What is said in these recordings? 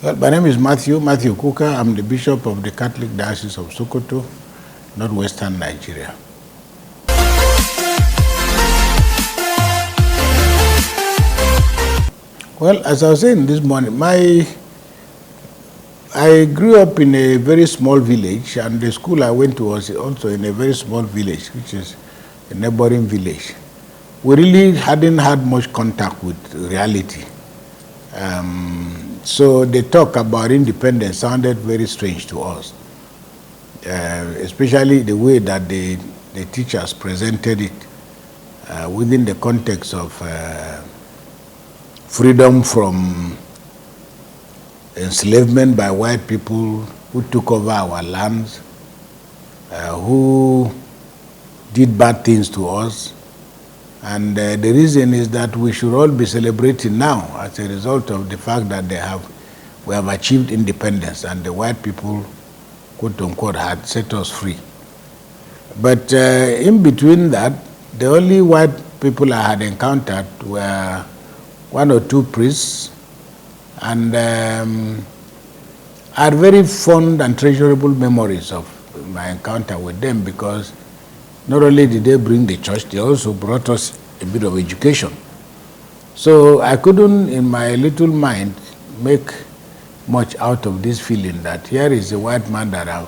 Well, my name is Matthew Kukah. I'm the Bishop of the Catholic Diocese of Sokoto, northwestern Nigeria. Well, as I was saying this morning, I grew up in a very small village, and the school I went to was also in a very small village, which is a neighboring village. We really hadn't had much contact with reality. So the talk about independence sounded very strange to us, especially the way that the teachers presented it within the context of freedom from enslavement by white people who took over our lands, who did bad things to us. And the reason is that we should all be celebrating now as a result of the fact that we have achieved independence and the white people, quote unquote, had set us free. But in between that, the only white people I had encountered were one or two priests, and I had very fond and treasurable memories of my encounter with them, because not only did they bring the church, they also brought us a bit of education. So I couldn't, in my little mind, make much out of this feeling that here is a white man that I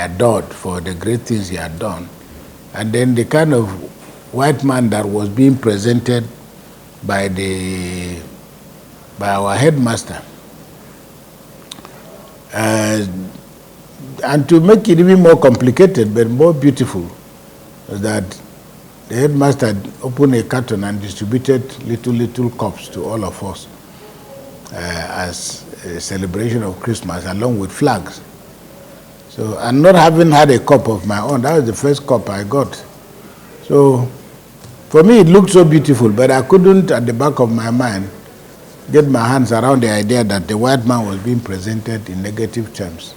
adored for the great things he had done, and then the kind of white man that was being presented by our headmaster. And to make it even more complicated but more beautiful, that the headmaster opened a carton and distributed little cups to all of us as a celebration of Christmas, along with flags. So, and not having had a cup of my own, that was the first cup I got. So for me it looked so beautiful, but I couldn't, at the back of my mind, get my hands around the idea that the white man was being presented in negative terms.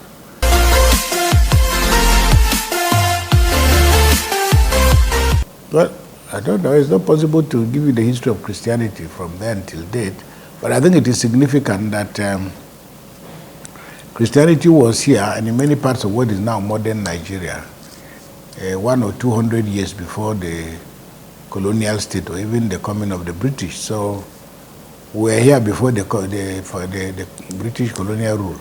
Well, I don't know, it's not possible to give you the history of Christianity from then till date, but I think it is significant that Christianity was here and in many parts of what is now modern Nigeria, 100 or 200 years before the colonial state or even the coming of the British. So we were here before the British colonial rule.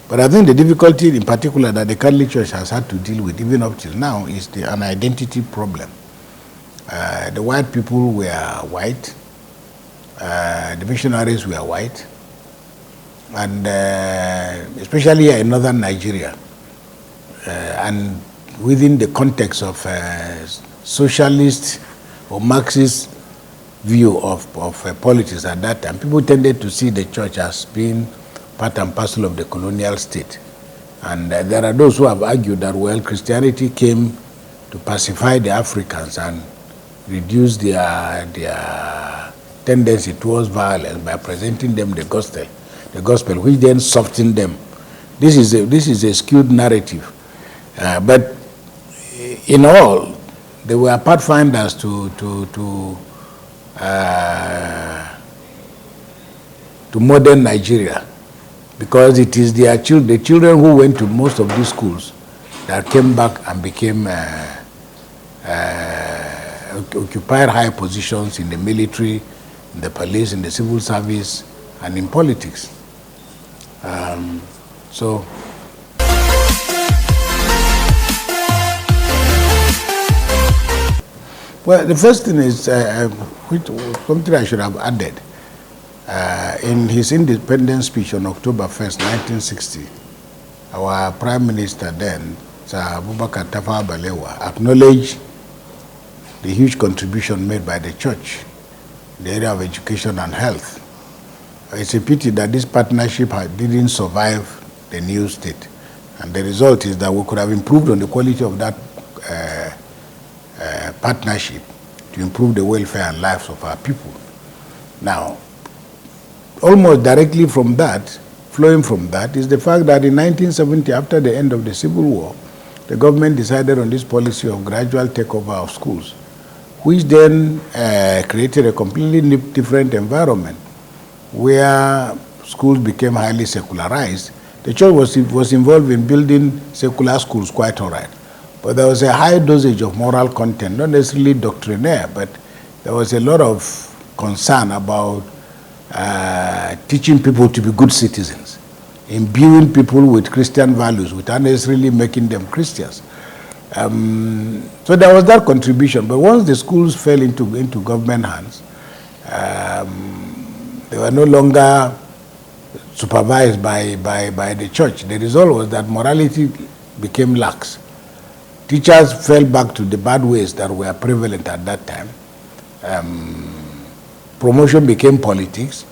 But I think the difficulty in particular that the Catholic Church has had to deal with even up till now is an identity problem. The white people were white, the missionaries were white, and especially here in northern Nigeria, and within the context of socialist or Marxist view of politics at that time, people tended to see the church as being part and parcel of the colonial state. And there are those who have argued that, well, Christianity came to pacify the Africans and reduce their tendency towards violence by presenting them the gospel, which then softened them. This is a skewed narrative, but in all, they were pathfinders to modern Nigeria, because it is the children who went to most of these schools that came back and became occupied high positions in the military, in the police, in the civil service, and in politics. Well, the first thing is something I should have added. In his independence speech on October 1st, 1960, our Prime Minister then, Sir Abubakar Tafawa Balewa, acknowledged the huge contribution made by the church in the area of education and health. It's a pity that this partnership didn't survive the new state. And the result is that we could have improved on the quality of that partnership to improve the welfare and lives of our people. Now, almost directly from that, flowing from that, is the fact that in 1970, after the end of the Civil War, the government decided on this policy of gradual takeover of schools, which then created a completely different environment where schools became highly secularized, the church was involved in building secular schools quite all right. But there was a high dosage of moral content, not necessarily doctrinaire, but there was a lot of concern about teaching people to be good citizens, imbuing people with Christian values without necessarily making them Christians. So there was that contribution. But once the schools fell into government hands, they were no longer supervised by the church. The result was that morality became lax. Teachers fell back to the bad ways that were prevalent at that time. Promotion became politics.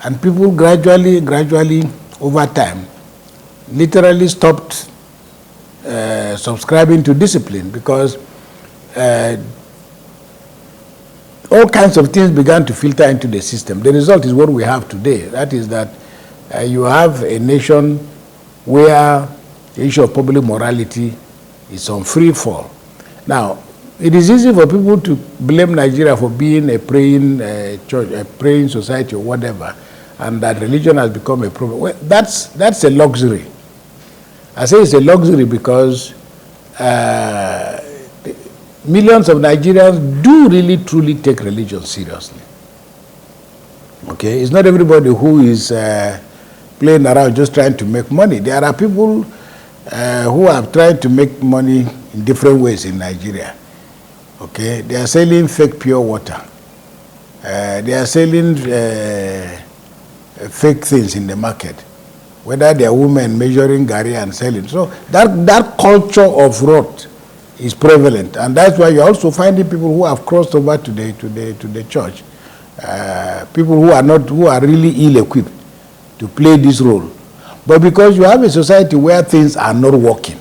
And people gradually, over time, literally stopped subscribing to discipline, because all kinds of things began to filter into the system. The result is what we have today. That is that you have a nation where the issue of public morality is on free fall. Now, it is easy for people to blame Nigeria for being a praying church, a praying society or whatever, and that religion has become a problem. Well, that's a luxury. I say it's a luxury because millions of Nigerians do really truly take religion seriously. Okay, it's not everybody who is playing around just trying to make money. There are people who are trying to make money in different ways in Nigeria. Okay, they are selling fake pure water. They are selling fake things in the market, whether they are women measuring gari and selling. So that culture of rot is prevalent, and that's why you're also finding people who have crossed over to the church, people who are really ill-equipped to play this role. But because you have a society where things are not working,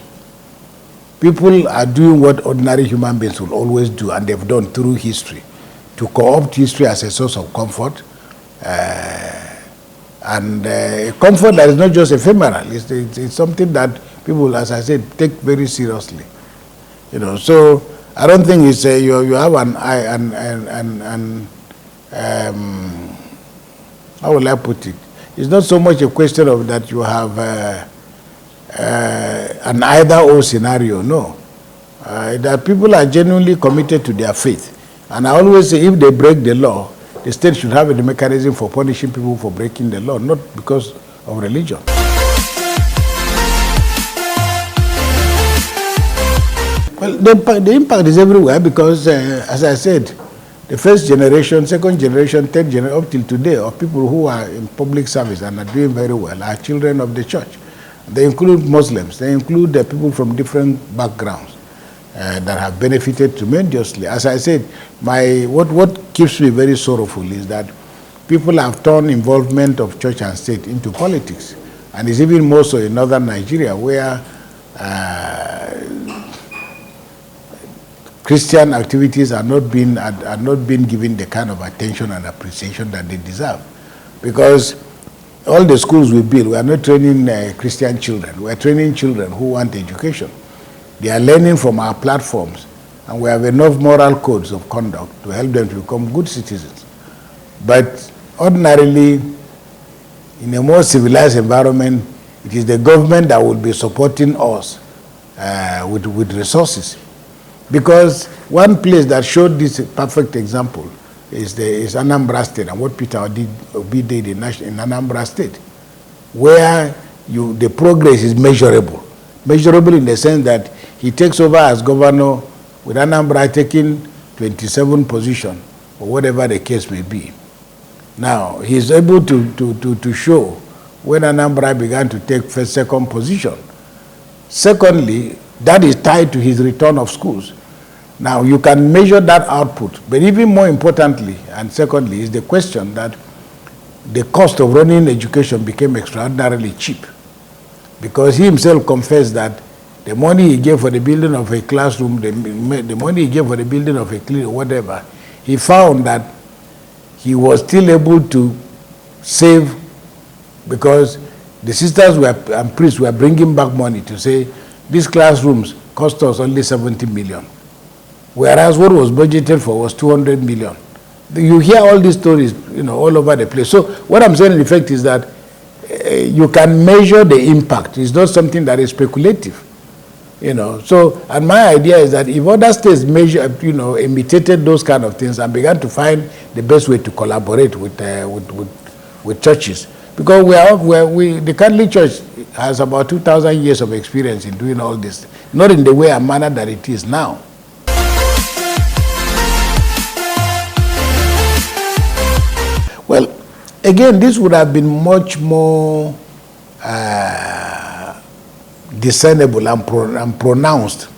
people are doing what ordinary human beings will always do, and they've done through history, to co-opt history as a source of comfort, and comfort that is not just ephemeral. It's something that people, as I said, take very seriously. You know, so I don't think it's you have how will I put it? It's not so much a question of that you have an either-or scenario. No, that people are genuinely committed to their faith, and I always say if they break the law, the state should have a mechanism for punishing people for breaking the law, not because of religion. Well, the impact is everywhere because, as I said, the first generation, second generation, third generation, up till today, of people who are in public service and are doing very well are children of the church. They include Muslims. They include people from different backgrounds that have benefited tremendously. As I said, what keeps me very sorrowful is that people have turned involvement of church and state into politics, and it's even more so in northern Nigeria, where Christian activities are not being given the kind of attention and appreciation that they deserve. Because all the schools we build, we are not training Christian children. We are training children who want education. They are learning from our platforms, and we have enough moral codes of conduct to help them to become good citizens. But ordinarily, in a more civilized environment, it is the government that will be supporting us with resources. Because one place that showed this perfect example is Anambra State, and what Peter Obi did in Anambra State, where the progress is measurable. Measurable in the sense that he takes over as governor with Anambra taking 27 position, or whatever the case may be. Now, he's able to show when Anambra began to take first, second position. Secondly, that is tied to his return of schools. Now, you can measure that output, but even more importantly, and secondly, is the question that the cost of running education became extraordinarily cheap, because he himself confessed that the money he gave for the building of a classroom, the money he gave for the building of a clinic, whatever, he found that he was still able to save, because the sisters and priests were bringing back money to say, these classrooms cost us only 70 million. Whereas what was budgeted for was 200 million. You hear all these stories, all over the place. So what I'm saying in effect is that you can measure the impact. It's not something that is speculative. So, and my idea is that if other states imitated those kind of things and began to find the best way to collaborate with churches, because the Catholic Church has about 2,000 years of experience in doing all this, not in the way and manner that it is now. Well, again, this would have been much more discernible and pronounced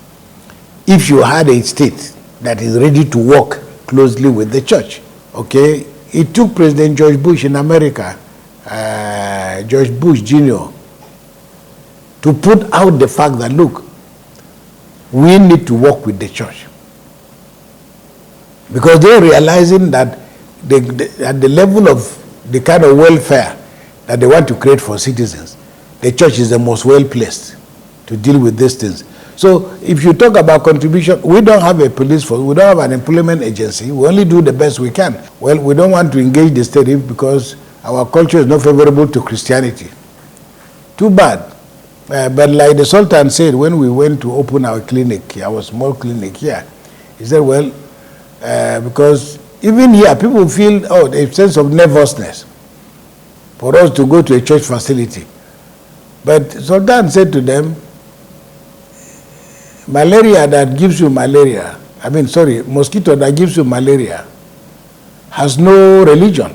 if you had a state that is ready to work closely with the church. Okay, it took President George Bush in America, George Bush Jr., to put out the fact that, look, we need to work with the church, because they're realizing that at the level of the kind of welfare that they want to create for citizens, the church is the most well placed to deal with these things. So if you talk about contribution, we don't have a police force, we don't have an employment agency, we only do the best we can. Well, we don't want to engage the state because our culture is not favorable to Christianity. Too bad. But like the Sultan said when we went to open our clinic, our small clinic here, he said, well, because even here people feel, a sense of nervousness for us to go to a church facility. But Sultan said to them, malaria that gives you malaria, mosquito that gives you malaria has no religion.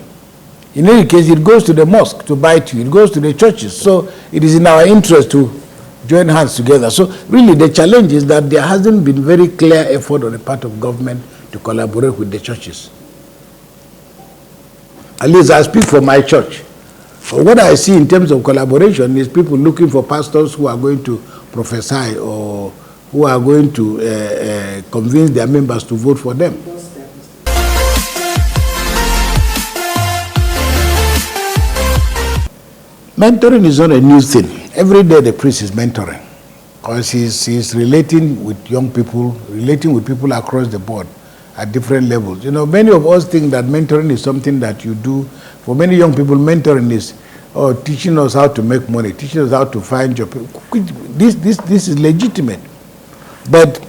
In any case, it goes to the mosque to bite you, it goes to the churches. So it is in our interest to join hands together. So really the challenge is that there hasn't been very clear effort on the part of government to collaborate with the churches. At least I speak for my church. But what I see in terms of collaboration is people looking for pastors who are going to prophesy or who are going to convince their members to vote for them. Mentoring is not a new thing. Every day the priest is mentoring, because he's relating with young people, relating with people across the board at different levels. Many of us think that mentoring is something that you do. For many young people, mentoring is teaching us how to make money, teaching us how to find jobs. This is legitimate. But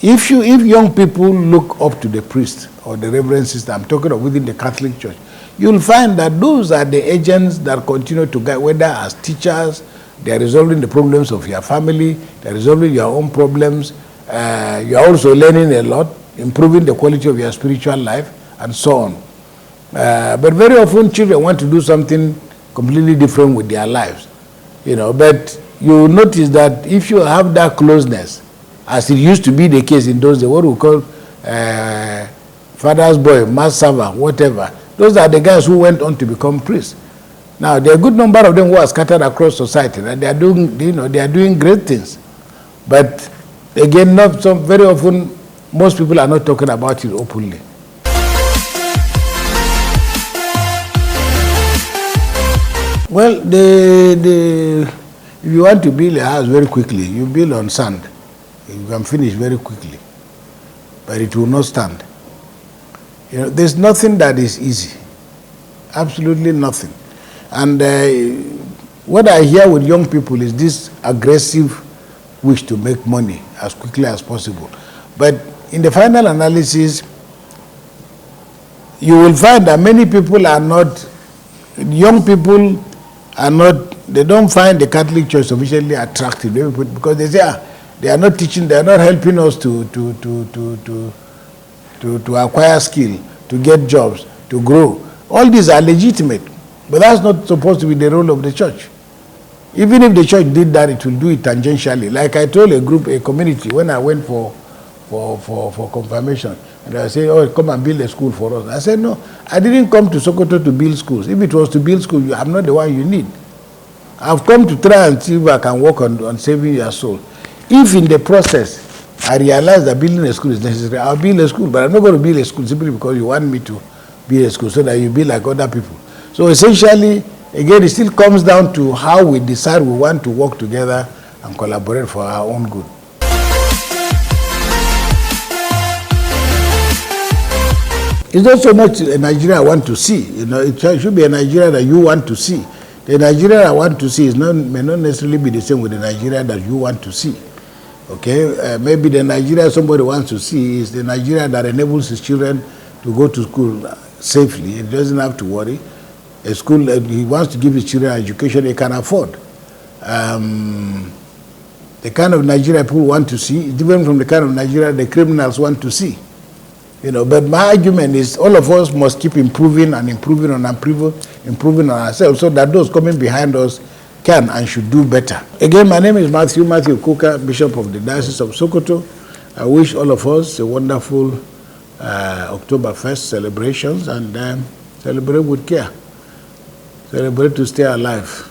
if young people look up to the priest or the reverend sister, I'm talking of within the Catholic Church, you'll find that those are the agents that continue to guide, whether as teachers, they're resolving the problems of your family, they're resolving your own problems, you're also learning a lot, improving the quality of your spiritual life, and so on. But very often children want to do something completely different with their lives. But you notice that if you have that closeness, as it used to be the case in those days, what we call father's boy, mass server, whatever, those are the guys who went on to become priests. Now, there are a good number of them who are scattered across society, and they are doing great things. But again, very often, most people are not talking about it openly. Well, if you want to build a house very quickly, you build on sand. You can finish very quickly, but it will not stand. There's nothing that is easy, absolutely nothing. And what I hear with young people is this aggressive wish to make money as quickly as possible. But in the final analysis, you will find that many people are not, young people are not, they don't find the Catholic Church sufficiently attractive, because they say, they are not teaching, they are not helping us to acquire skill, to get jobs, to grow. All these are legitimate, but that's not supposed to be the role of the church. Even if the church did that, it will do it tangentially. Like I told a community, when I went for confirmation, and I say, come and build a school for us. I said, no, I didn't come to Sokoto to build schools. If it was to build schools, I'm not the one you need. I've come to try and see if I can work on saving your soul. If in the process I realize that building a school is necessary, I'll build a school, but I'm not going to build a school simply because you want me to build a school so that you be like other people. So essentially, again, it still comes down to how we decide we want to work together and collaborate for our own good. It's not so much a Nigeria I want to see. You know, it should be a Nigeria that you want to see. The Nigeria I want to see may not necessarily be the same with the Nigeria that you want to see. Okay, maybe the Nigeria somebody wants to see is the Nigeria that enables his children to go to school safely. He doesn't have to worry. A school, he wants to give his children education he can afford. The kind of Nigeria people want to see is different from the kind of Nigeria the criminals want to see. You know, but my argument is all of us must keep improving and improving on ourselves so that those coming behind us can and should do better. Again, my name is Matthew Kukah, Bishop of the Diocese of Sokoto. I wish all of us a wonderful October 1st celebrations and celebrate with care. Celebrate to stay alive.